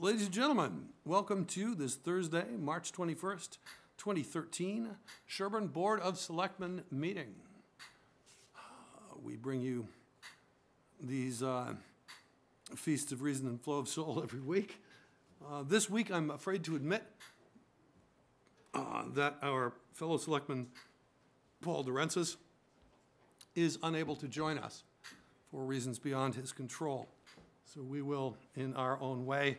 Ladies and gentlemen, welcome to this Thursday, March 21st, 2013, Sherborn Board of Selectmen meeting. We bring you these feasts of reason and flow of soul every week. This week, I'm afraid to admit that our fellow selectman, Paul DeRensis, is unable to join us for reasons beyond his control. So we will, in our own way,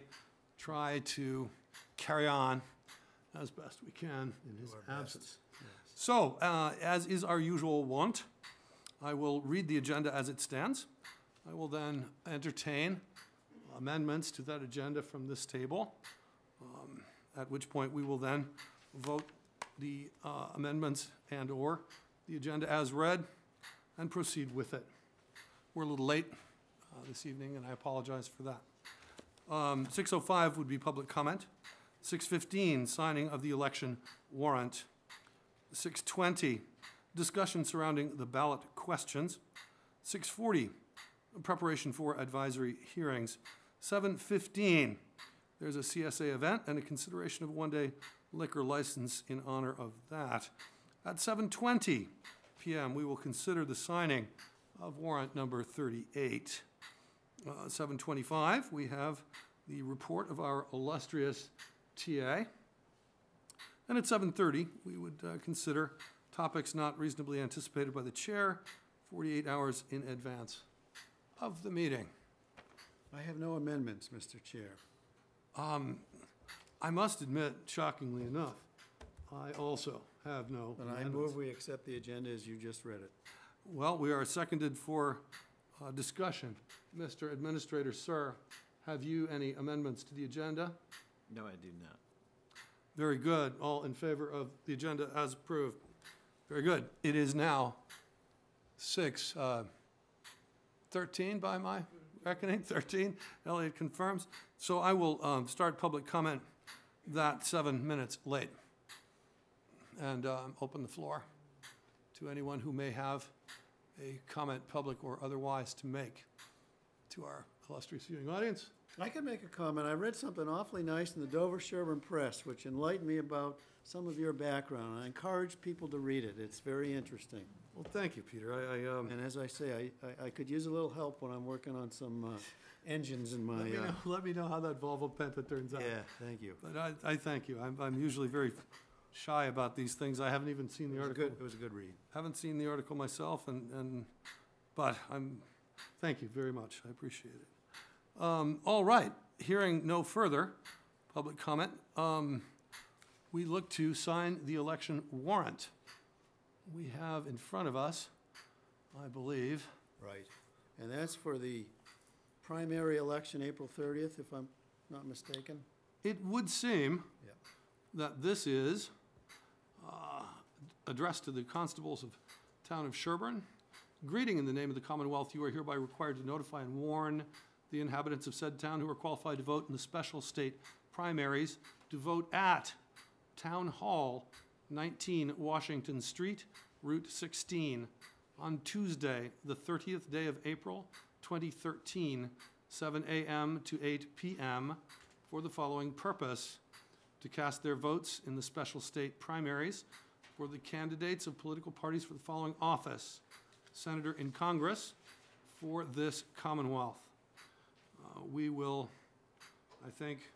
try to carry on as best we can in his absence. Yes. So, as is our usual wont, I will read the agenda as it stands. I will then entertain amendments to that agenda from this table, at which point we will then vote the amendments and/or the agenda as read and proceed with it. We're a little late this evening, and I apologize for that. 6:05 would be public comment. 6:15, signing of the election warrant. 6:20, discussion surrounding the ballot questions. 6:40, preparation for advisory hearings. 7:15, there's a CSA event and a consideration of a one-day liquor license in honor of that. At 7:20 p.m., we will consider the signing of warrant number 38. 7:25, we have the report of our illustrious TA. And at 7:30, we would consider topics not reasonably anticipated by the chair 48 hours in advance of the meeting. I have no amendments, Mr. Chair. I must admit, shockingly enough, I also have no But amendments. I move we accept the agenda as you just read it. Well, we are seconded for discussion. Mr. Administrator, sir, have you any amendments to the agenda? No, I do not. Very good. All in favor of the agenda as approved? Very good. It is now 6:13 by my reckoning, 13. Elliot confirms. So I will start public comment that 7 minutes late and open the floor to anyone who may have a comment, public or otherwise, to make to our illustrious viewing audience. I can make a comment. I read something awfully nice in the Dover Sherborn Press, which enlightened me about some of your background. I encourage people to read it. It's very interesting. Well, thank you, Peter. And as I say, I could use a little help when I'm working on some engines in my... Let me know how that Volvo Penta turns out. Yeah, thank you. But I thank you. I'm usually very shy about these things. I haven't even seen the article. It was a good read. Haven't seen the article myself, but thank you very much. I appreciate it. All right. Hearing no further public comment, we look to sign the election warrant. We have in front of us, I believe. Right. And that's for the primary election, April 30th, if I'm not mistaken. It would seem Yeah. that this is addressed to the constables of town of Sherborn. Greeting in the name of the Commonwealth, you are hereby required to notify and warn the inhabitants of said town who are qualified to vote in the special state primaries to vote at Town Hall, 19 Washington Street, Route 16, on Tuesday, the 30th day of April, 2013, 7 a.m. to 8 p.m. for the following purpose: to cast their votes in the special state primaries for the candidates of political parties for the following office: Senator in Congress for this Commonwealth. We will, I think,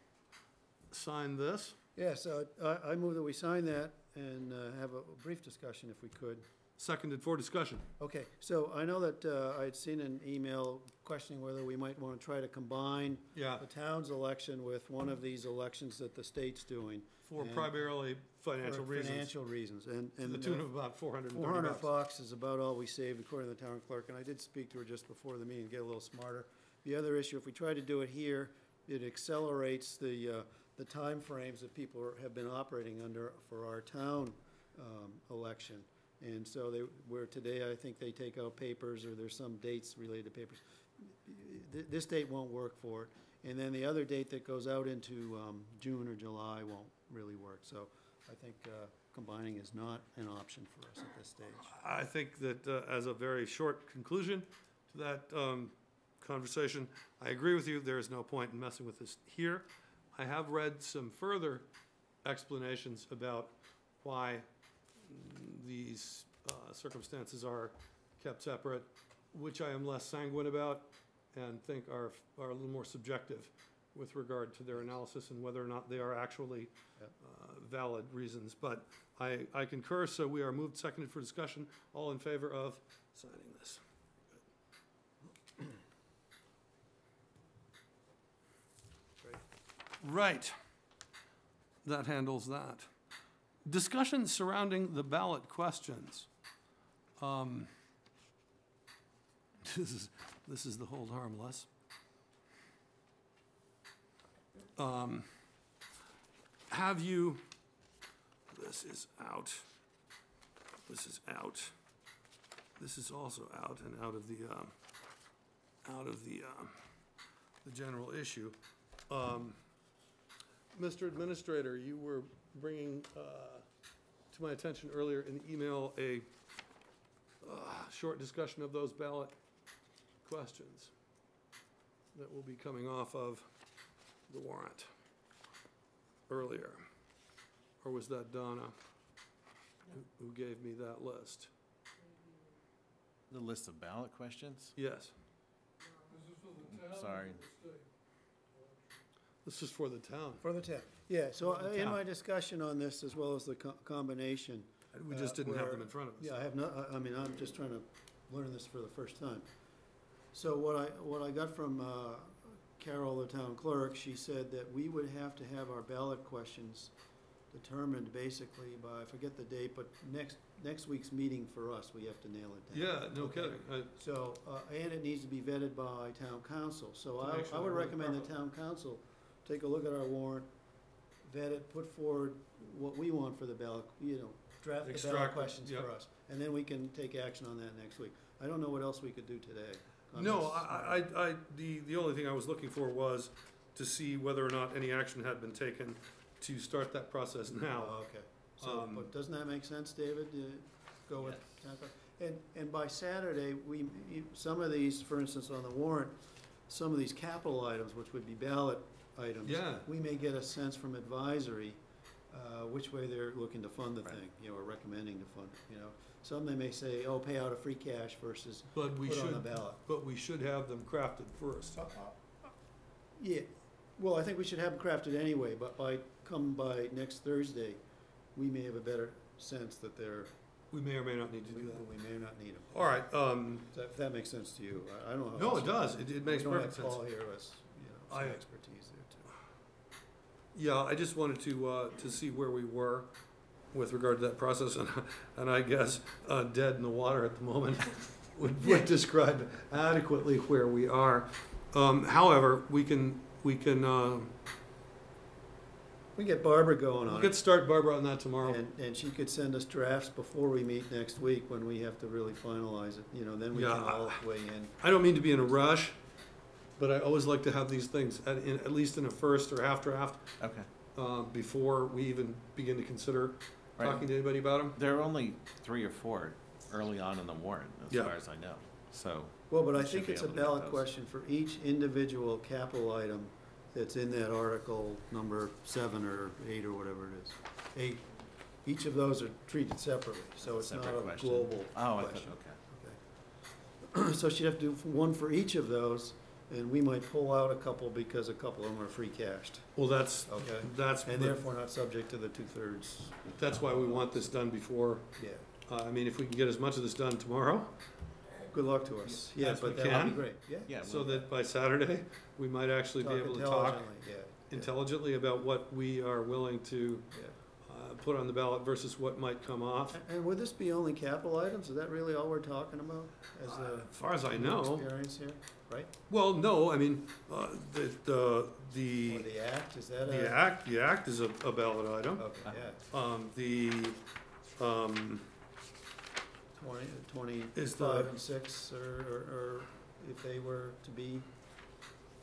sign this. Yes, I move that we sign that and have a brief discussion if we could. Seconded for discussion. Okay, so I know that I'd seen an email questioning whether we might want to try to combine Yeah. the town's election with one of these elections that the state's doing. For And primarily financial for reasons. Financial reasons. And To the tune of about $430. $400 is about all we saved according to the town clerk. And I did speak to her just before the meeting, get a little smarter. The other issue, if we try to do it here, it accelerates the timeframes that people have been operating under for our town election. And so today, I think they take out papers, or there's some dates related to papers. This date won't work for it. And then the other date that goes out into June or July won't really work. So I think combining is not an option for us at this stage. I think that as a very short conclusion to that conversation, I agree with you. There is no point in messing with this here. I have read some further explanations about why these circumstances are kept separate, which I am less sanguine about and think are a little more subjective with regard to their analysis and whether or not they are actually Yep. valid reasons. But I concur, so we are moved, seconded for discussion. All in favor of signing this? Great. Right. That handles that. Discussion surrounding the ballot questions. This is the hold harmless. Have you, this is out, this is out, this is also out and out of the general issue. Mr. Administrator, you were bringing to my attention earlier in the email a short discussion of those ballot questions that will be coming off of the warrant earlier. Or was that Donna who gave me that list? The list of ballot questions? Yes. Sorry. This is for the town. For the town. Yeah, so For the in town. my discussion on this, as well as the combination. We just didn't have where- them in front of us. Yeah, I have no, I mean, I'm just trying to learn this for the first time. So what I got from Carol, the town clerk, she said that we would have to have our ballot questions determined basically by, I forget the date, but next week's meeting for us, we have to nail it down. Yeah, no Okay. kidding. So, and it needs to be vetted by town council. So To make sure I would they're working recommend the properly. town council take a look at our warrant, vet it, put forward what we want for the ballot, draft the Extract ballot it, questions yep. for us. And then we can take action on that next week. I don't know what else we could do today. on No, this. the only thing I was looking for was to see whether or not any action had been taken to start that process now. Oh, okay. So, but doesn't that make sense, David? Go with town clerk? And by Saturday, some of these, for instance, on the warrant, some of these capital items, which would be ballot items. Yeah. We may get a sense from advisory, which way they're looking to fund the Right. thing, or recommending to fund it, Some they may say, oh, pay out of free cash versus But we put on the should, ballot. but we should have them crafted first. Yeah, well, I think we should have them crafted anyway, but by next Thursday, we may have a better sense that We may or may not need to we do that. may not need them. All right, If that makes sense to you, I don't know. how no, else it you- does. It makes We perfect don't have sense. Paul here as, some I- expertise there too. Yeah, I just wanted to see where we were with regard to that process, and I guess dead in the water at the moment would describe adequately where we are. However, we can We get Barbara going on we'll get it, start Barbara on that tomorrow. and she could send us drafts before we meet next week when we have to really finalize it, then we Yeah, can all weigh in. I don't mean to be in a rush, but I always like to have these things at least in a first or half draft Okay. before we even begin to consider Right. talking to anybody about them. There are only 3 or 4 early on in the warrant, as Yeah. far as I know. So, Well, but I We should think be it's a able to get ballot those. question for each individual capital item that's in that article number 7 or 8 or whatever it is. 8, each of those are treated separately, so it's not separate a question. global Oh, I thought, question. okay. So she'd have to do one for each of those, and we might pull out a couple because a couple of them are free cashed, Well, that's and therefore not subject to the 2/3. that's why we want this done before. Yeah, I mean, if we can get as much of this done tomorrow, good luck to us. Yeah, As we but that would can. be great, yeah. Yeah, so well, that by Saturday, we might actually be able to talk intelligently, yeah. intelligently about what we are willing to Yeah. put on the ballot versus what might come off. And would this be only capital items? Is that really all we're talking about as As far as I know, experience here, right? well, no, I mean, Or the the act, is that the act is a ballot item. Okay, yeah, The, 25 and 6, or if they were to be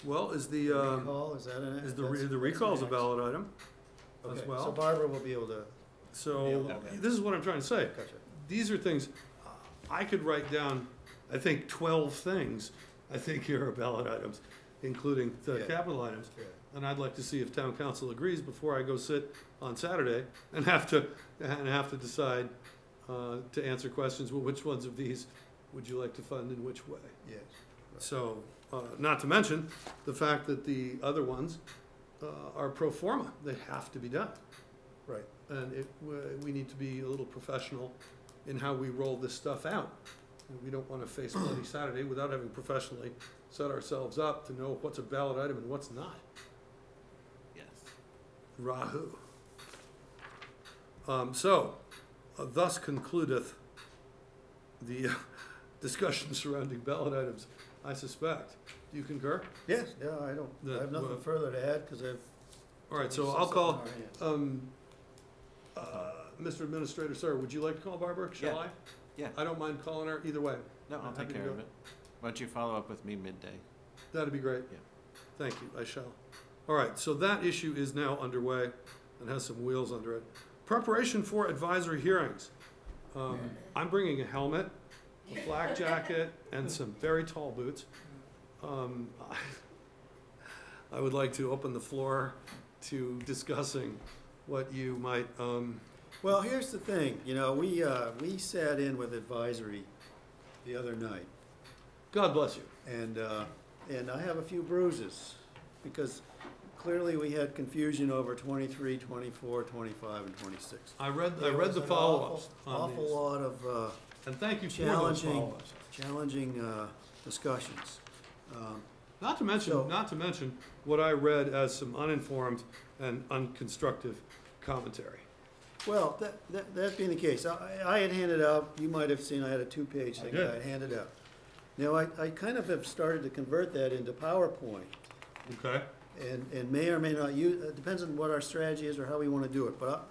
well, is the recall, is that an? is the that's- the that's recall's a next. ballot item as Okay, well. so Barbara will be able to, So, Okay. this is what I'm trying to say. gotcha. These are things, I could write down, I think, 12 things, I think here are ballot items, including the Yeah. capital items. Yeah. And I'd like to see if town council agrees before I go sit on Saturday and have to decide to answer questions, well, which ones of these would you like to fund in which way? Yes. So, not to mention the fact that the other ones are pro forma, they have to be done. Right. And we need to be a little professional in how we roll this stuff out. And we don't want to face Bloody Saturday without having professionally set ourselves up to know what's a ballot item and what's not. Yes. Rahu. Thus concludeth the discussion surrounding ballot items, I suspect. Do you concur? Yes, yeah, I have nothing further to add, because I've. All right, so I'll call, Mr. Administrator, sir, would you like to call Barbara? Shall I? Yeah. I don't mind calling her either way. No, I'll Happy take to care go. of it. Why don't you follow up with me midday? That'd be great. Yeah. Thank you, I shall. All right, so that issue is now underway and has some wheels under it. Preparation for advisory hearings. I'm bringing a helmet, a flak jacket, and some very tall boots. I would like to open the floor to discussing what you might, Well, here's the thing, we sat in with advisory the other night, God bless you. and I have a few bruises, because clearly we had confusion over 23, 24, 25, and 26. I read There the was an follow-ups on Awful these. lot of And thank you for those challenging, follow-ups. challenging discussions. Not to mention what I read as some uninformed and unconstructive commentary. Well, that being the case, I had handed out, you might have seen, I had a two-page I thing did. that I handed out. Now, I kind of have started to convert that into PowerPoint, Okay? and may or may not use, it depends on what our strategy is or how we want to do it, but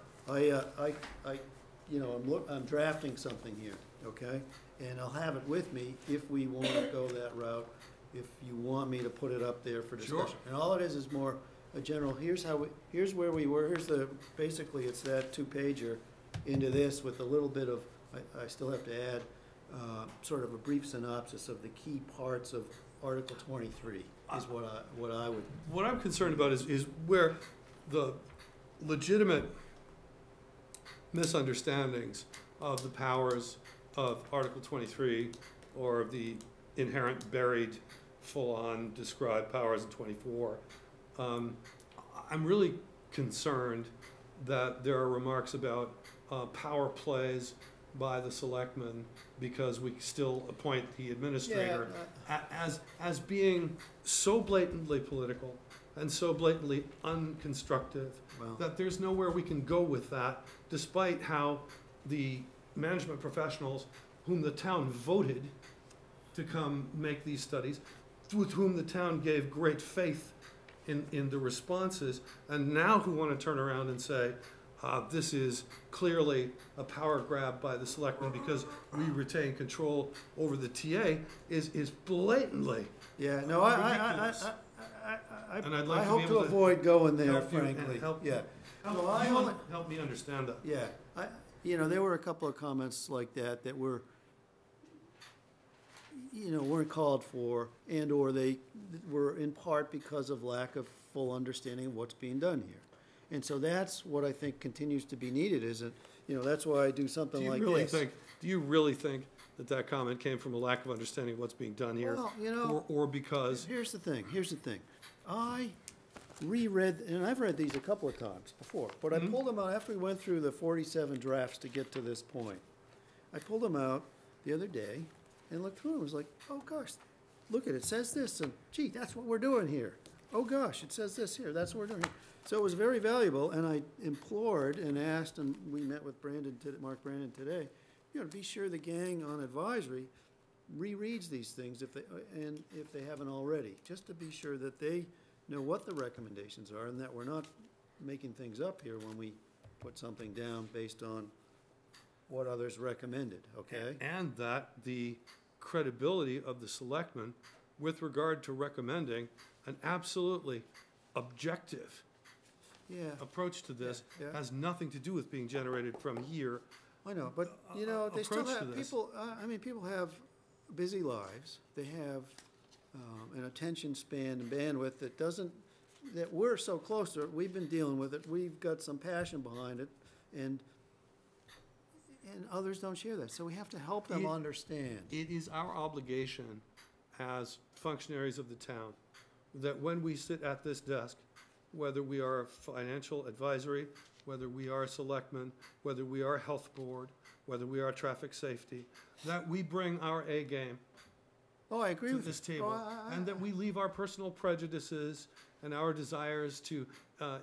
I'm drafting something here, okay? And I'll have it with me if we want to go that route, if you want me to put it up there for discussion. Sure. And all it is more a general, here's where we were, basically it's that two-pager into this with a little bit of, I still have to add, sort of a brief synopsis of the key parts of Article 23 is what I would. What I'm concerned about is where the legitimate misunderstandings of the powers of Article 23 or the inherent buried, full-on described powers of 24. I'm really concerned that there are remarks about power plays by the selectmen because we still appoint the administrator as being so blatantly political and so blatantly unconstructive Well, that there's nowhere we can go with that, despite how the management professionals whom the town voted to come make these studies, with whom the town gave great faith in the responses, and now who want to turn around and say, this is clearly a power grab by the selectmen because we retain control over the TA is blatantly. yeah, no, ridiculous. And I'd like I to be hope to able to avoid going there, help you and frankly, help- yeah. Help, No, I you only- help me understand that. Yeah, there were a couple of comments like that were, weren't called for, and/or they were in part because of lack of full understanding of what's being done here. And so that's what I think continues to be needed, that's why I do something like this. Do you really think that comment came from a lack of understanding of what's being done here? Well, Or because, Here's the thing. I reread, and I've read these a couple of times before, but I pulled them out after we went through the 47 drafts to get to this point. I pulled them out the other day and looked through them. I was like, oh gosh, look at it, says this, and gee, that's what we're doing here. Oh gosh, it says this here, that's what we're doing here. So it was very valuable, and I implored and asked, and we met with Mark Brandon today, be sure the gang on advisory rereads these things if they haven't already, just to be sure that they know what the recommendations are and that we're not making things up here when we put something down based on what others recommended, okay? and that the credibility of the selectmen with regard to recommending an absolutely objective Yeah, approach to this Yeah. has nothing to do with being generated from here. I know, but, they still approach to have, this. people have busy lives. They have an attention span and bandwidth that doesn't that we're so close to it, we've been dealing with it, we've got some passion behind it, and others don't share that, so we have to help them It- understand. It is our obligation as functionaries of the town that when we sit at this desk, whether we are financial advisory, whether we are selectmen, whether we are health board, whether we are traffic safety, that we bring our A game Oh, I agree to with you. this table, Oh, and that we leave our personal prejudices and our desires to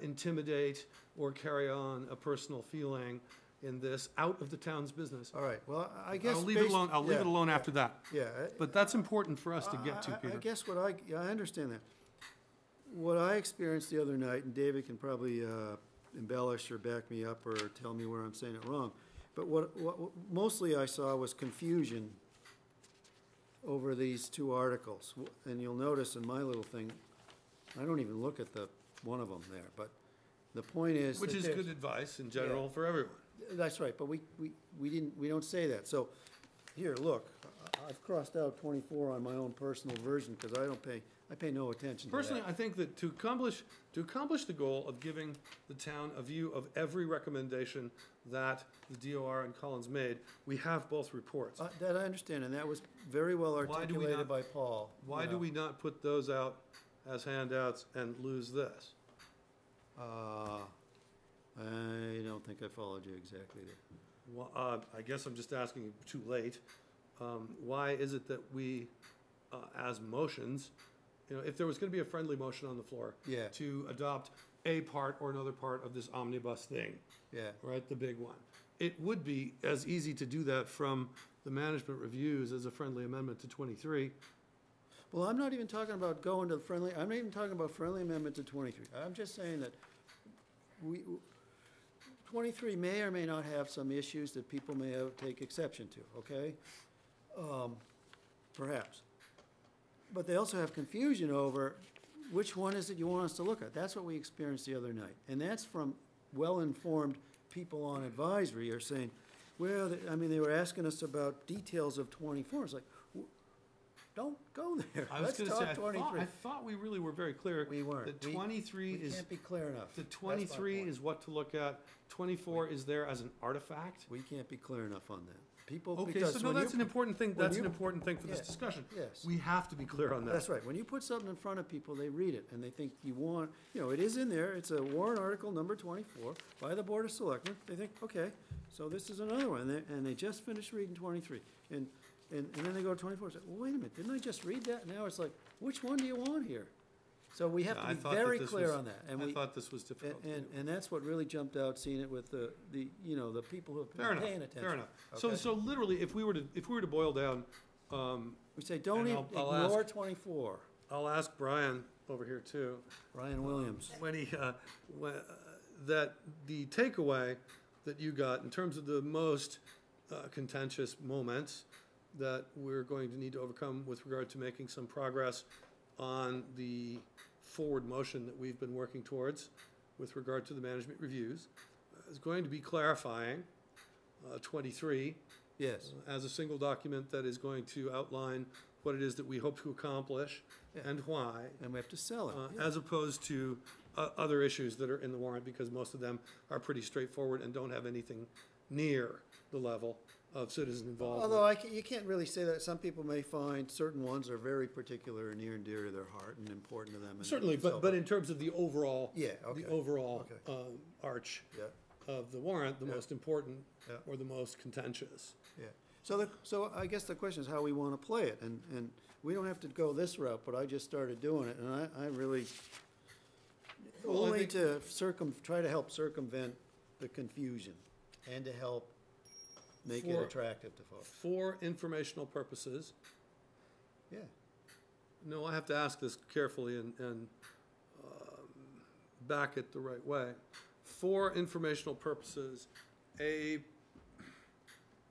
intimidate or carry on a personal feeling in this out of the town's business. All right, well, I guess. I'll leave it alone, I'll leave yeah, it alone after that. Yeah. But that's important for us to get to, I Peter. guess yeah, I understand that. What I experienced the other night, and David can probably embellish or back me up or tell me where I'm saying it wrong, but what mostly I saw was confusion over these two articles. And you'll notice in my little thing, I don't even look at the one of them there, but the point is. Which that is there's- good advice in general for everyone. That's right, but we don't say that. So, here, look, I've crossed out 24 on my own personal version because I pay no attention to that. Personally, I think that to accomplish the goal of giving the town a view of every recommendation that the DOR and Collins made, we have both reports. That I understand, and that was very well Why do we articulated not- by Paul. Why you do know. we not put those out as handouts and lose this? I don't think I followed you exactly there. Well, I guess I'm just asking too late. Why is it that we, as motions, if there was gonna be a friendly motion on the floor Yeah. to adopt a part or another part of this omnibus thing, Yeah, right, the big one, it would be as easy to do that from the management reviews as a friendly amendment to 23. well, I'm not even talking about going to the friendly, I'm not even talking about friendly amendment to 23. I'm just saying that 23 may or may not have some issues that people may take exception to, okay? Perhaps. But they also have confusion over which one is it you want us to look at. That's what we experienced the other night. And that's from well-informed people on advisory are saying, well, they were asking us about details of 24. It's like, don't go there. I was Let's gonna say, talk 23. I thought we really were very clear. We weren't. That We- 23 We is, can't be clear enough. the That's my 23 point. is what to look at, 24 is there as an artifact. We can't be clear enough on that. People, Okay, because so no, when that's you- an important thing, when that's an you- important thing for this Yeah, discussion. yes. We have to be clear on that. That's right. When you put something in front of people, they read it, and they think you want, it is in there, it's a warrant article number 24 by the Board of Selectmen. They think, okay, so this is another one, and they just finished reading 23. And then they go to 24 and say, well, wait a minute, didn't I just read that? Now it's like, which one do you want here? So we have Yeah, to I be thought that very this clear was- on that. And I we, thought this was difficult. to do. and that's what really jumped out, seeing it with the people who have Fair been enough, paying attention. fair enough. Okay? So literally, if we were to boil down, We say, don't and even I'll ignore ask- 24. I'll ask Brian over here too, Brian Williams. when that the takeaway that you got in terms of the most contentious moments that we're going to need to overcome with regard to making some progress on the forward motion that we've been working towards with regard to the management reviews, is going to be clarifying 23 Yes. as a single document that is going to outline what it is that we hope to accomplish Yeah. and why, And we have to sell it. Yeah. as opposed to other issues that are in the warrant, because most of them are pretty straightforward and don't have anything near the level of citizen involvement. Although you can't really say that. Some people may find certain ones are very particular and near and dear to their heart and important to them. And Certainly, so but in terms of the overall, Yeah, okay. the overall Okay. arch Yeah, of the warrant, the Yeah. most important Yeah. or the most contentious. yeah. So I guess the question is how we want to play it. And we don't have to go this route, but I just started doing it. And I really, Well, I only think- to try to help circumvent the confusion and to help make it For- attractive to folks. For informational purposes, Yeah. no, I have to ask this carefully and back it the right way. For informational purposes, a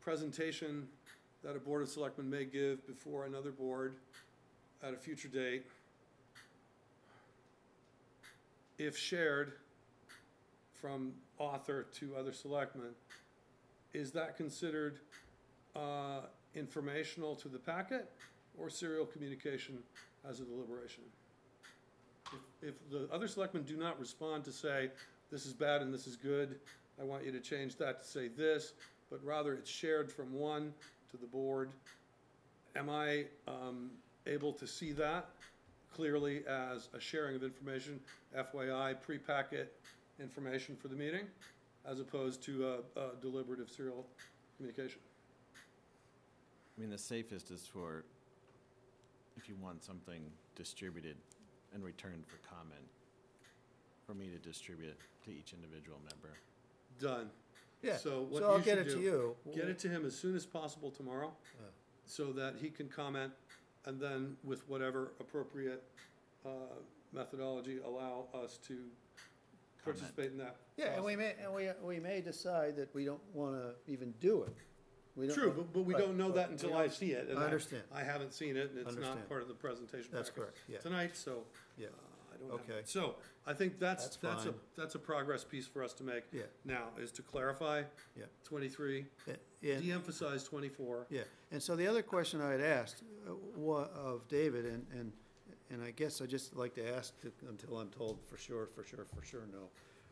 presentation that a Board of Selectmen may give before another board at a future date, if shared from author to other selectmen, is that considered informational to the packet or serial communication as a deliberation? if the other selectmen do not respond to say, this is bad and this is good, I want you to change that to say this, but rather it's shared from one to the board, am I able to see that clearly as a sharing of information, FYI, pre-packet information for the meeting, as opposed to a deliberative serial communication? I mean, the safest is for, if you want something distributed and returned for comment, for me to distribute it to each individual member. Done. Yeah, So what so I'll you get should it to do, you. get it to him as soon as possible tomorrow, Yeah. so that he can comment, and then with whatever appropriate methodology, allow us to participate in that. Yeah, and we may decide that we don't wanna even do it. We don't True, want- but we right, don't know but that we until don't- I see it. And I understand. I haven't seen it, and it's not Understand. part of the presentation That's packet correct, yeah. tonight, so Yeah, I don't have Okay. it. So I think That's fine. that's a progress piece for us to make yeah, now, is to clarify Yeah. 23, yeah. de-emphasize 24. Yeah, and so the other question I had asked of David, and I guess I'd just like to ask until I'm told for sure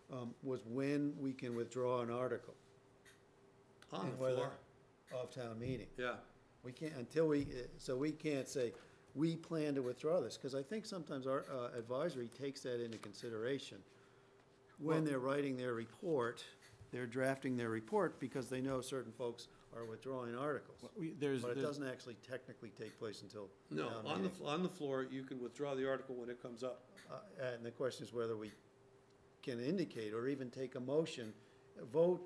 no, was when we can withdraw an article On the And whether- floor, of town meeting. yeah. We can't, until so we can't say, we plan to withdraw this, because I think sometimes our advisory takes that into consideration. When Well- they're writing their report, they're drafting their report because they know certain folks are withdrawing articles. Well, But it there's, doesn't actually technically take place until No, town on the, meeting. on the floor, you can withdraw the article when it comes up. And the question is whether we can indicate or even take a motion, vote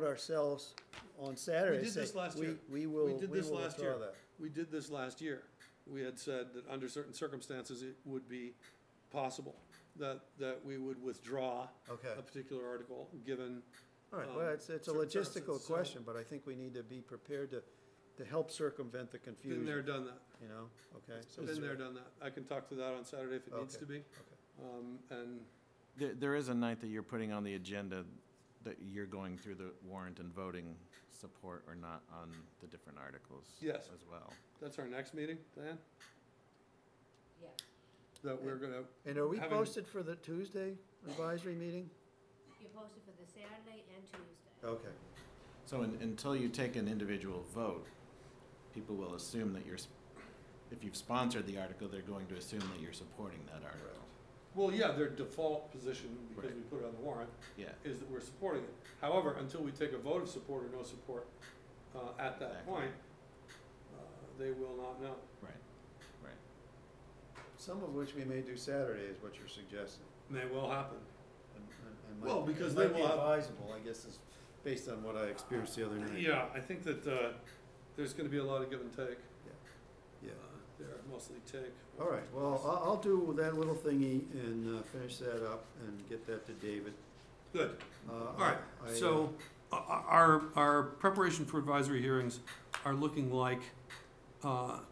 ourselves on Saturday. We did say, this last year. We will We did this last withdraw year. that. We did this last year. We had said that under certain circumstances, it would be possible that we would withdraw Okay, a particular article, given, all right, well, it's a certain logistical circumstances, so- question, but I think we need to be prepared to help circumvent the been there, confusion, done that. you know, okay? So Been is there, done that. I can talk to that on Saturday if it needs Okay, to be. okay. And there is a night that you're putting on the agenda that you're going through the warrant and voting support or not on the different articles Yes. as well. that's our next meeting, Diane? Yeah. That we're gonna, And are we Having- posted for the Tuesday advisory meeting? You're posted for the Saturday and Tuesday. Okay, So until you take an individual vote, people will assume that if you've sponsored the article, they're going to assume that you're supporting that article. well, yeah, their default position, because Right. we put it on the warrant, Yeah, is that we're supporting it. However, until we take a vote of support or no support at that Exactly. point, they will not know. right, right. some of which we may do Saturday is what you're suggesting. May well happen. And Well, might- because it they might be will have- advisable, I guess, is based on what I experienced the other night. Yeah, I think that there's gonna be a lot of give and take. Yeah. They're mostly take. All right, well, I'll do that little thingy and finish that up and get that to David. Good. All All right, so our preparation for advisory hearings are looking like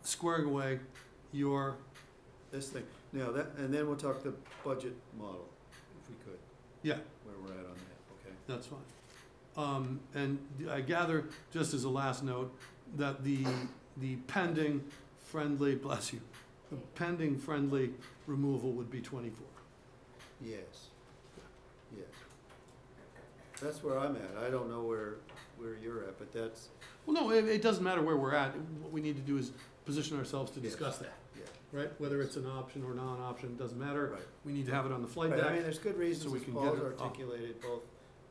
squaring away your, This thing, now that, and then we'll talk the budget model, if we could, yeah, where we're at on that, okay? that's fine. And I gather, just as a last note, that the pending friendly, bless you, the pending friendly removal would be 24. Yes, yes. That's where I'm at, I don't know where you're at, but that's, Well, no, it doesn't matter where we're at. What we need to do is position ourselves to Yes. discuss that, yeah. right? Whether it's an option or non-option, doesn't matter. Right. We need to have it on the flight Right, I mean, deck. there's good reasons, so we as can Paul's get it off. articulated both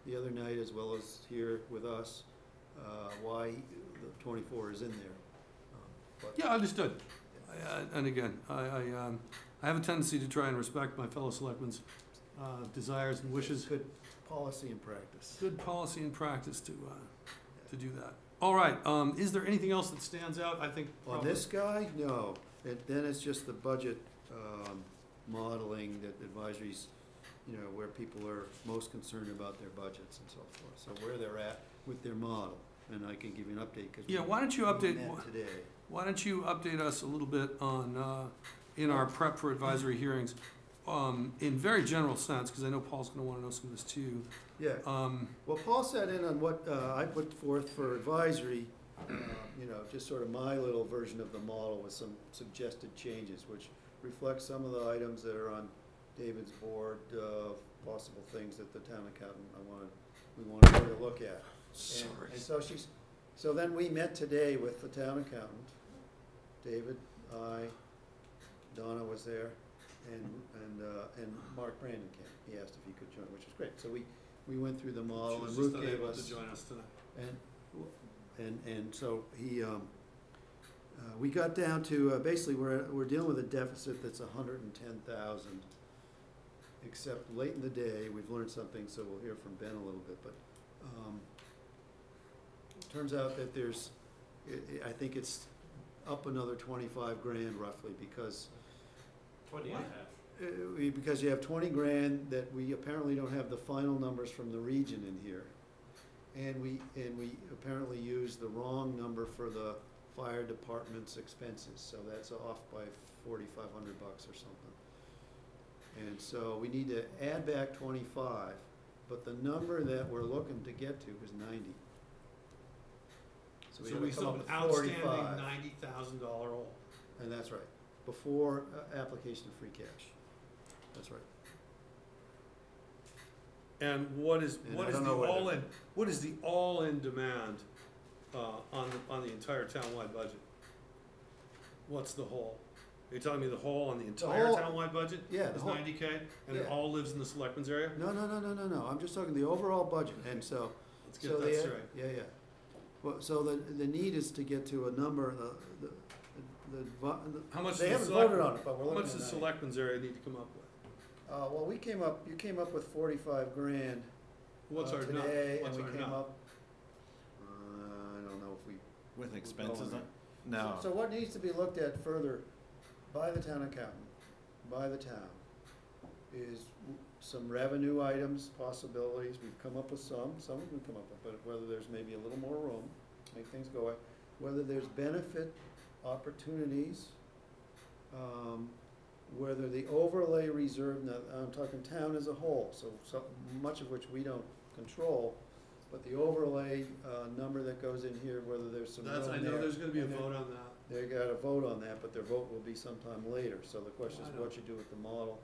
the other night as well as here with us, why the 24 is in there. But- Yeah, understood. And again, I have a tendency to try and respect my fellow selectmen's desires and wishes. Good policy and practice. Good policy and practice to do that. All right, is there anything else that stands out? I think On probably. this guy, no. Then it's just the budget modeling that advisories, you know, where people are most concerned about their budgets and so forth. So where they're at with their model, and I can give you an update, because Yeah, why don't you update, today. why don't you update us a little bit on, in our prep for advisory hearings, in very general sense, because I know Paul's gonna wanna know some of this too. Yeah, well, Paul sat in on what I put forth for advisory, you know, just sort of my little version of the model with some suggested changes, which reflect some of the items that are on David's board, possible things that the town accountant, we wanted her to look at. Sorry. And so then we met today with the town accountant, David, I, Donna was there, and Mark Brandon came. He asked if he could join, which was great. So we went through the She model, was and just Ruth gave unable us. to join us tonight. And so he, we got down to, basically, we're dealing with a deficit that's 110,000. Except late in the day, we've learned something, so we'll hear from Ben a little bit, but, it turns out that there's, I think it's up another 25 grand roughly, because, 20.5. because you have 20 grand that we apparently don't have the final numbers from the region in here. And we apparently used the wrong number for the fire department's expenses, so that's off by $4,500 or something. And so we need to add back 25, but the number that we're looking to get to is 90. So gotta we come still up have with an outstanding 45. $90,000 hole. And that's right, before application of free cash. That's right. And what is And what I is don't the know whether- all-in, what is the all-in demand on the entire townwide budget? What's the whole? Are you telling me the whole on the entire whole- townwide budget Yeah, the is whole- 90K, and it yeah. all lives in the selectmen's area? No, I'm just talking the overall budget, and so. Let's so get that the- straight. Yeah. Well, so the need is to get to a number, How much they does the haven't voted select, on it, but we're how looking much at does 90. selectmen's area need to come up with? Well, you came up with 45 grand. What's our nut? Today, What's and our we came nut? up, I don't know if we. With expenses on on? No. So what needs to be looked at further by the town accountant, by the town, is some revenue items, possibilities. We've come up with some we've come up with, but whether there's maybe a little more room, make things go away. Whether there's benefit opportunities, whether the overlay reserve, now I'm talking town as a whole, so much of which we don't control, but the overlay, number that goes in here, whether there's some room That's, there. I know there's gonna be a and then- vote on that. They gotta vote on that, but their vote will be sometime later, so the question is I know. what you do with the model,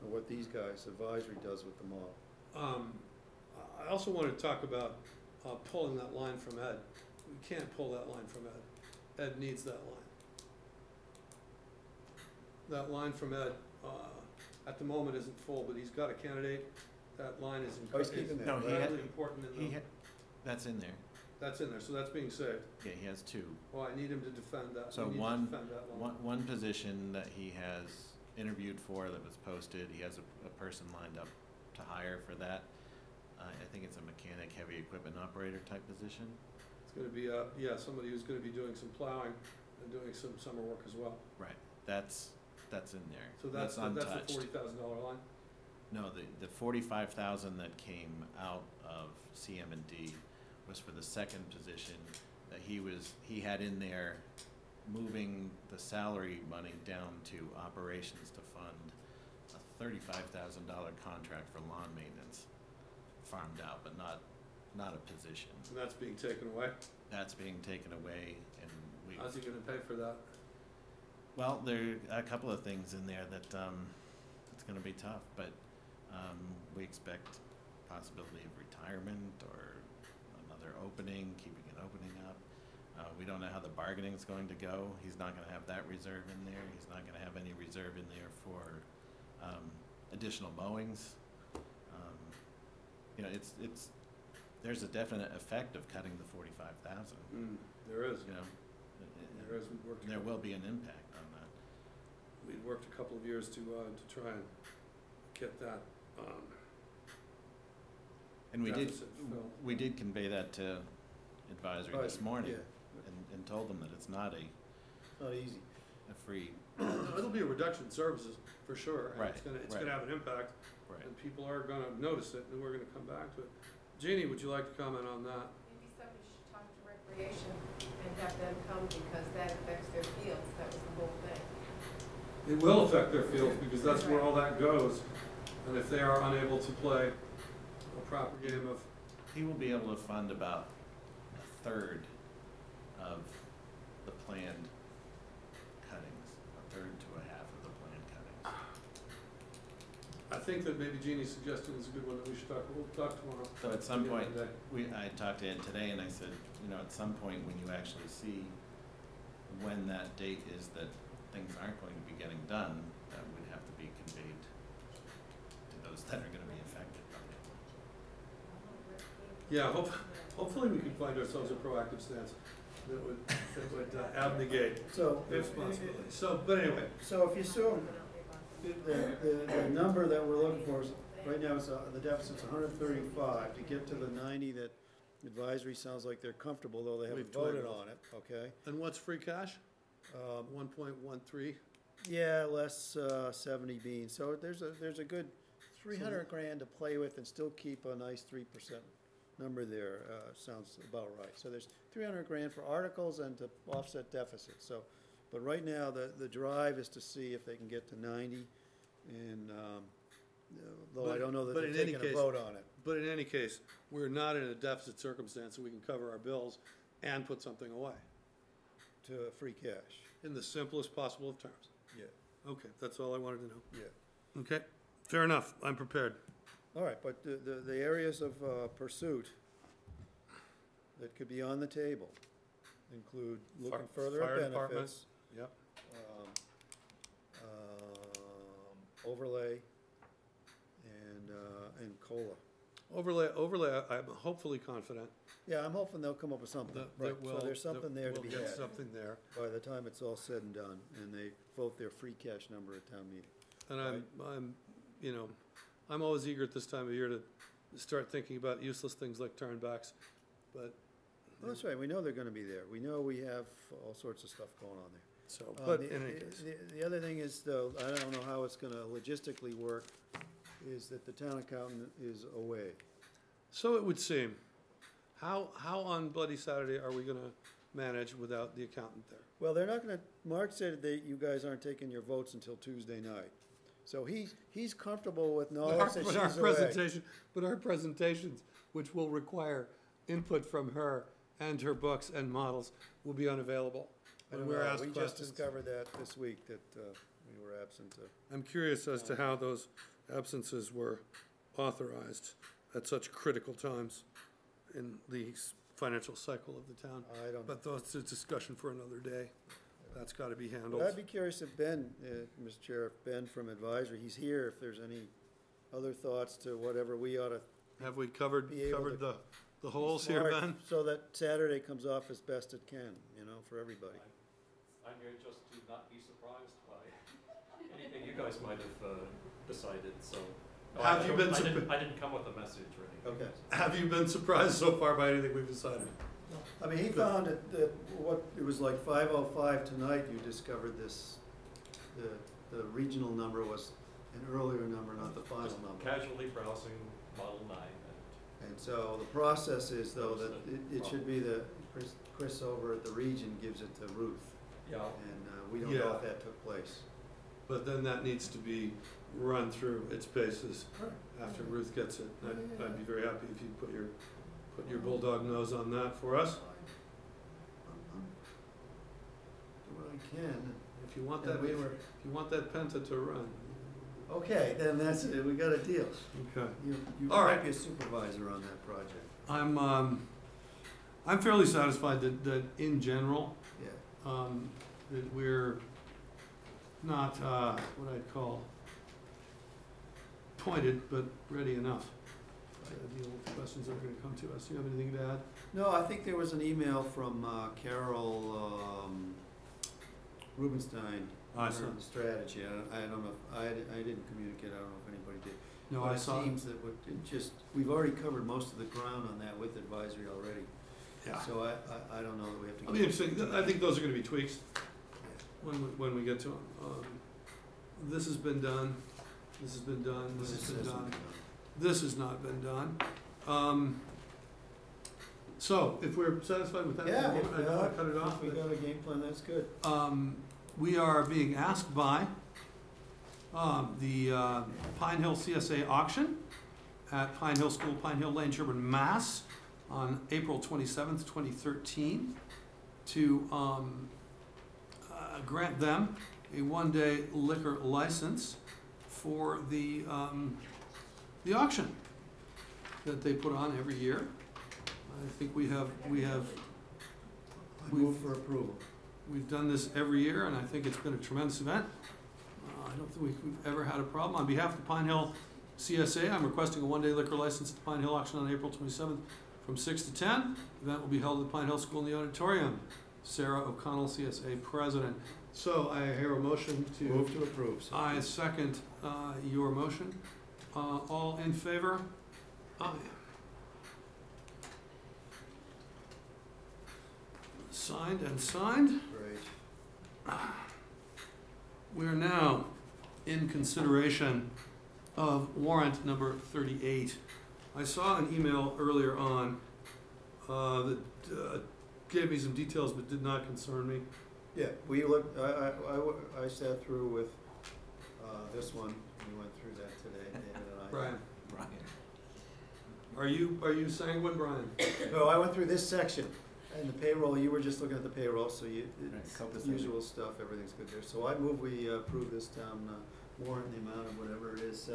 or what these guys, advisory does with the model. I also wanted to talk about pulling that line from Ed. We can't pull that line from Ed. Ed needs that line. That line from Ed, at the moment isn't full, but he's got a candidate. That line is Oh, he's keeping that, No, he incredibly had- important in He the, had, that's in there. that's in there, so that's being saved. Yeah, he has two. Well, I need him to defend that. So We need to one- defend that line. One position that he has interviewed for that was posted, he has a person lined up to hire for that. I think it's a mechanic, heavy equipment operator type position. It's gonna be, somebody who's gonna be doing some plowing and doing some summer work as well. Right, that's in there. So that's the untouched. $40,000 line? No, the 45,000 that came out of CM&D was for the second position that he had in there, moving the salary money down to operations to fund a $35,000 contract for lawn maintenance, farmed out, but not a position. And that's being taken away? That's being taken away, and we. How's he gonna pay for that? Well, there are a couple of things in there that, it's gonna be tough, but, we expect possibility of retirement or another opening, keeping an opening up. We don't know how the bargaining's going to go. He's not gonna have that reserve in there. He's not gonna have any reserve in there for, additional mowings. There's a definite effect of cutting the 45,000, There is, you know. there is. There will be an impact on that. We'd worked a couple of years to try and get that, And deficit filled. we did convey that to advisory this morning Yeah, and told them that it's not not easy. a free, It'll be a reduction in services, for sure. And it's Right, gonna right. have an impact, right. and people are gonna notice it, and we're gonna come back to it. Jeannie, would you like to comment on that? Maybe somebody should talk to recreation and have them come because that affects their fields, that was the whole thing. It will affect their fields, because that's where all that goes. And if they are unable to play a proper game of, He will be able to fund about a third of the planned cuttings, a third to a half of the planned cuttings. think that maybe Jeannie's suggestion is a good one that we should talk, we'll talk tomorrow. So at some Yeah, point, today. I talked to Ed today and I said, you know, at some point when you actually see when that date is that things aren't going to be getting done, that would have to be conveyed to those that are gonna be affected by it. Yeah, hopefully we can find ourselves a proactive stance that would abnegate So, the responsibility. So, but anyway, so if you assume the number that we're looking for is, right now, it's, the deficit's 135, to get to the 90 that advisory sounds like they're comfortable, though they haven't We've toyed voted with. on it, okay? and what's free cash? 1.13. Yeah, less 70 being, so there's a good 300 grand to play with and still keep a nice 3% number there, sounds about right. So there's 300 grand for articles and to offset deficits, so, but right now, the drive is to see if they can get to 90, and, though I don't know that But they're in any taking a case- vote on it. But in any case, we're not in a deficit circumstance, so we can cover our bills and put something away, To free cash, in the simplest possible of terms. yeah, Okay, that's all I wanted to know. yeah. Okay, fair enough, I'm prepared. All right, but the areas of pursuit that could be on the table include looking further Fire at department. benefits, Yep. overlay, and COLA. Overlay, I'm hopefully confident Yeah, I'm hoping they'll come up with something, that right, we'll. so there's something there to we'll be get had something there. by the time it's all said and done, and they vote their free cash number at town meeting. And I'm always eager at this time of year to start thinking about useless things like turnbacks, but. Well, that's right, we know they're gonna be there, we know we have all sorts of stuff going on there. So, but The- in any case, The other thing is, though, I don't know how it's gonna logistically work, is that the town accountant is away. so it would seem. How on Bloody Saturday are we gonna manage without the accountant there? Well, they're not gonna, Mark said that you guys aren't taking your votes until Tuesday night. So he's comfortable with knowledge that But our she's away. our presentations, which will require input from her and her books and models, will be unavailable. I When don't we're know, asked we just questions. discovered that this week, that we were absent. I'm curious as to how those absences were authorized at such critical times in the financial cycle of the town. I don't know. But that's a discussion for another day. That's gotta be But handled. I'd be curious if Ben, Mr. Chair, if Ben from advisory, he's here, if there's any other thoughts to whatever we ought to. Have we covered Be able to- the holes here, smart, Ben? So that Saturday comes off as best it can, for everybody. I'm here just to not be surprised by anything you guys might have decided, so. No, Have I you don't- been I didn't come with a message or anything. Okay. Have you been surprised so far by anything we've decided? I mean, he found that it was like 5:05 tonight, you discovered this, the regional number was an earlier number, not the final Just number. Casually browsing Model 9 And so the process is, though, that it should be Chris over at the region gives it to Ruth, and, yeah, and we don't know Yeah. if that took place. But then that needs to be run through its paces after Ruth gets it. I'd be very happy if you put your bulldog nose on that for us. Do what I can. If you want And that, we if were, you want that Penta to run. okay, then that's it, we got a deal. Okay. You All right. might be a supervisor on that project. I'm fairly satisfied that in general, Yeah. that we're not, what I'd call pointed, but ready enough to deal with the questions that are gonna come to us. Do you have anything to add? No, I think there was an email from Carol Rubenstein I on saw. the strategy. I don't know, I didn't communicate, I don't know if anybody did. No, But I saw. It seems that we've already covered most of the ground on that with advisory already. Yeah. So I don't know that we have to. I'll be interesting. I think those are gonna be tweaks when we get to them. This has been done, this has been done, this has been done, this has not been done. So, if we're satisfied with that, Yeah, I don't wanna cut it off. if we got a game plan, that's good. We are being asked by the Pine Hill CSA auction at Pine Hill School, Pine Hill Lane, Sherborn, Mass. On April 27th, 2013, to grant them a one-day liquor license for the auction that they put on every year. I think we have, I move for approval. we've done this every year, and I think it's been a tremendous event. I don't think we've ever had a problem. On behalf of the Pine Hill CSA, I'm requesting a one-day liquor license at the Pine Hill auction on April 27th from 6 to 10. The event will be held at the Pine Hill School in the auditorium. Sarah O'Connell, CSA President. So I hear a motion to... Move to approve. sir. I second your motion. All in favor? Aye. Signed and signed. Great. We are now in consideration of warrant number 38. I saw an email earlier on that gave me some details but did not concern me. Yeah, we looked, I sat through with this one. We went through that today, David and I. Brian, Brian. are you sanguine, Brian? No, I went through this section, and the payroll, you were just looking at the payroll, so you, Right, it's copacetic. usual stuff, everything's good there. So I move we approve this town warrant in the amount of whatever it is,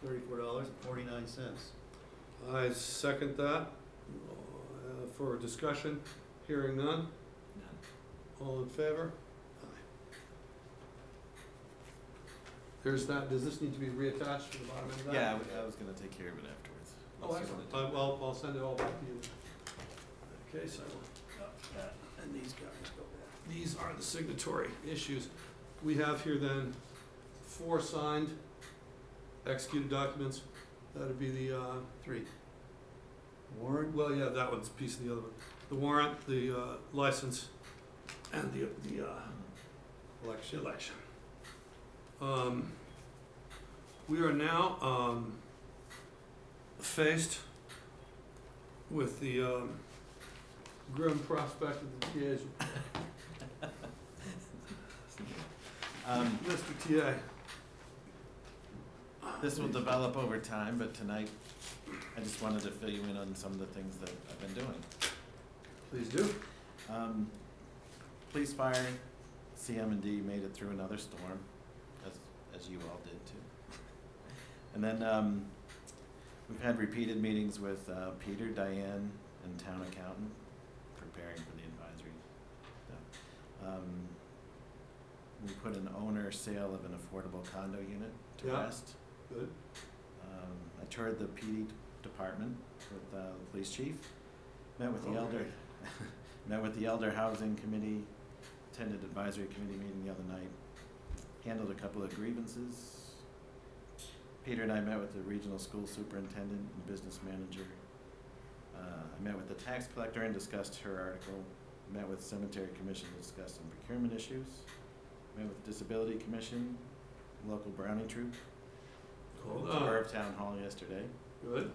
$750,834.49. I second that. For discussion, hearing none. None. All in favor? Aye. There's that. Does this need to be reattached to the bottom end of that? Yeah, I was gonna take care of it afterwards. Oh, Unless you excellent. wanna do that. I'll send it all back to you. Okay, so, and these guys go back. These are the signatory issues. We have here then 4 signed, executed documents. That'd be the, 3. Warrant? well, yeah, that one's a piece of the other one. The warrant, the, license, and the, Election. election. We are now, faced with the, grim prospect of the TA's. Mr. TA. This will develop over time, but tonight, I just wanted to fill you in on some of the things that I've been doing. Please do. Police, fire, CM&D made it through another storm, as you all did too. And then, we've had repeated meetings with, Peter, Diane, and town accountant, preparing for the advisory stuff. We put an owner sale of an affordable condo unit to Yeah. rest. Good. I toured the PD department with the police chief, met with the elder, met with the elder housing committee, attended advisory committee meeting the other night, handled a couple of grievances. Peter and I met with the regional school superintendent and business manager. I met with the tax collector and discussed her article, met with cemetery commission to discuss some procurement issues, met with disability commission, local brownie troop, Hold tour on. of town hall yesterday. Good.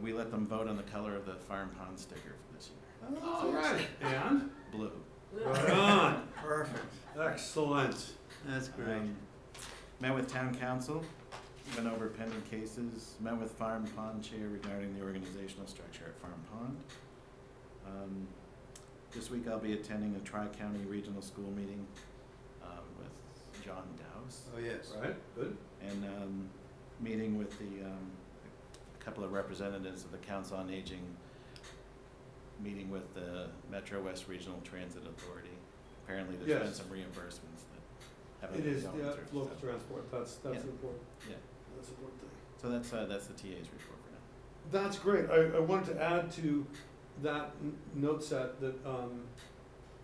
We let them vote on the color of the farm pond sticker for this year. All right. And? Blue. Right on. Perfect. Excellent. That's great. Met with town council, went over pending cases, met with farm pond chair regarding the organizational structure at farm pond. This week I'll be attending a tri-county regional school meeting, with John Dowse. Oh, yes. Right, good. And meeting with a couple of representatives of the Council on Aging, meeting with the Metro West Regional Transit Authority. Apparently there's been Yes. some reimbursements that haven't It been is, going yeah, through. local so- transport, that's Yeah. important. Yeah. That's an important thing. So that's the TA's report for now. That's great. I wanted to add to that note set that,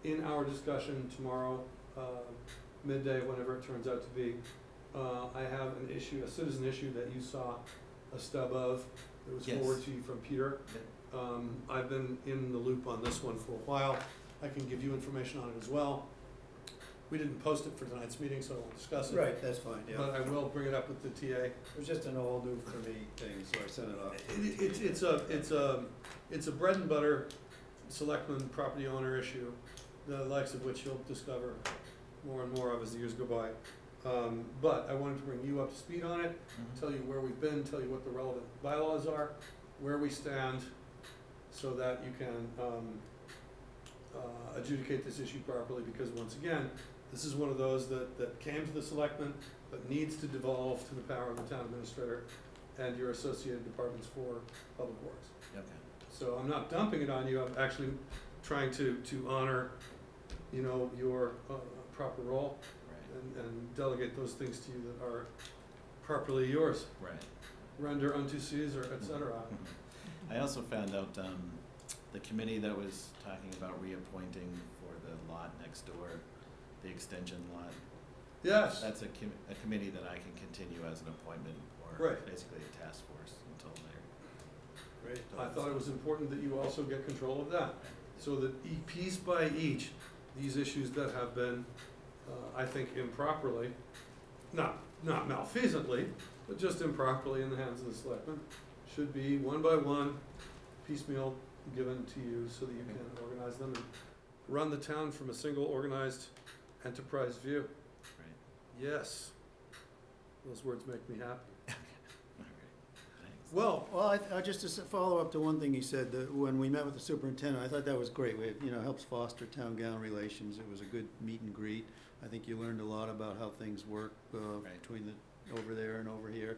in our discussion tomorrow, midday, whenever it turns out to be, I have an issue, a citizen issue that you saw a stub of, that was Yes. forwarded to you from Peter. Yep. I've been in the loop on this one for a while. I can give you information on it as well. We didn't post it for tonight's meeting, so I won't discuss it. Right, that's fine, yeah. But I will bring it up with the TA. It was just an all new for me thing, so I sent it off. It's a bread and butter selectman property owner issue, the likes of which you'll discover more and more of as the years go by. But I wanted to bring you up to speed on it, tell you where we've been, tell you what the relevant bylaws are, where we stand, so that you can adjudicate this issue properly, because once again, this is one of those that came to the selectmen, but needs to devolve to the power of the town administrator and your associated departments for public works. Okay. So I'm not dumping it on you, I'm actually trying to honor, you know, your proper role Right. and delegate those things to you that are properly yours. Right. Render unto Caesar, et cetera. I also found out, the committee that was talking about reappointing for the lot next door, the extension lot, Yes, that's a committee that I can continue as an appointment, or Right. basically a task force until they're. great. I thought it was important that you also get control of that, so that piece by each, these issues that have been, I think improperly, not malfeasantly, but just improperly in the hands of the selectmen, should be one by one, piecemeal given to you so that you can organize them and run the town from a single organized enterprise view. Right. Yes. Those words make me happy. All right. Thanks. Well, Well, just to follow up to one thing he said, that when we met with the superintendent, I thought that was great. You know, helps foster town-gown relations. It was a good meet and greet. I think you learned a lot about how things work Right. between over there and over here.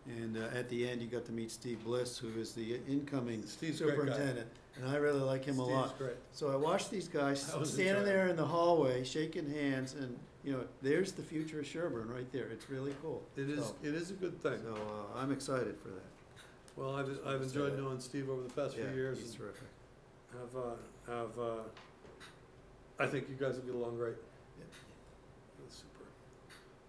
And at the end, you got to meet Steve Bliss, who is the incoming Steve's a great guy. superintendent. And I really like him a lot. Steve's great. So I watched these guys That was standing enjoyable. there in the hallway, shaking hands, and, you know, there's the future of Sherborn right there. It's really cool. It is, So- it is a good thing. So I'm excited for that. Well, I've enjoyed knowing Steve over the past few Yeah, years. he's and terrific. I think you guys will get along great. Yeah. That's super.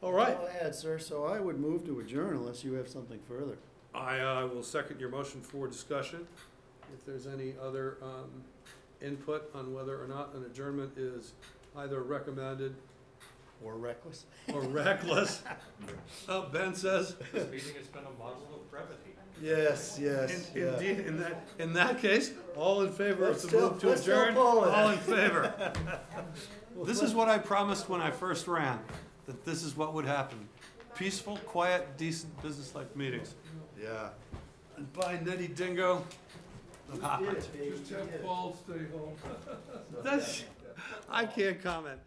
All right, All I had, sir, so I would move to adjourn unless you have something further. I will second your motion for discussion. If there's any other input on whether or not an adjournment is either recommended Or reckless? or reckless. Ben says, This meeting has been a model of brevity. Yes, yes, yeah. indeed, in that case, all in favor of Let's the tell- move to let's tell adjourn? Paul that. All in favor? This is what I promised when I first ran, that this is what would happen. Peaceful, quiet, decent, business-like meetings. Yeah. And by Nettie Dingo. Just have Paul stay home. That's, I can't comment.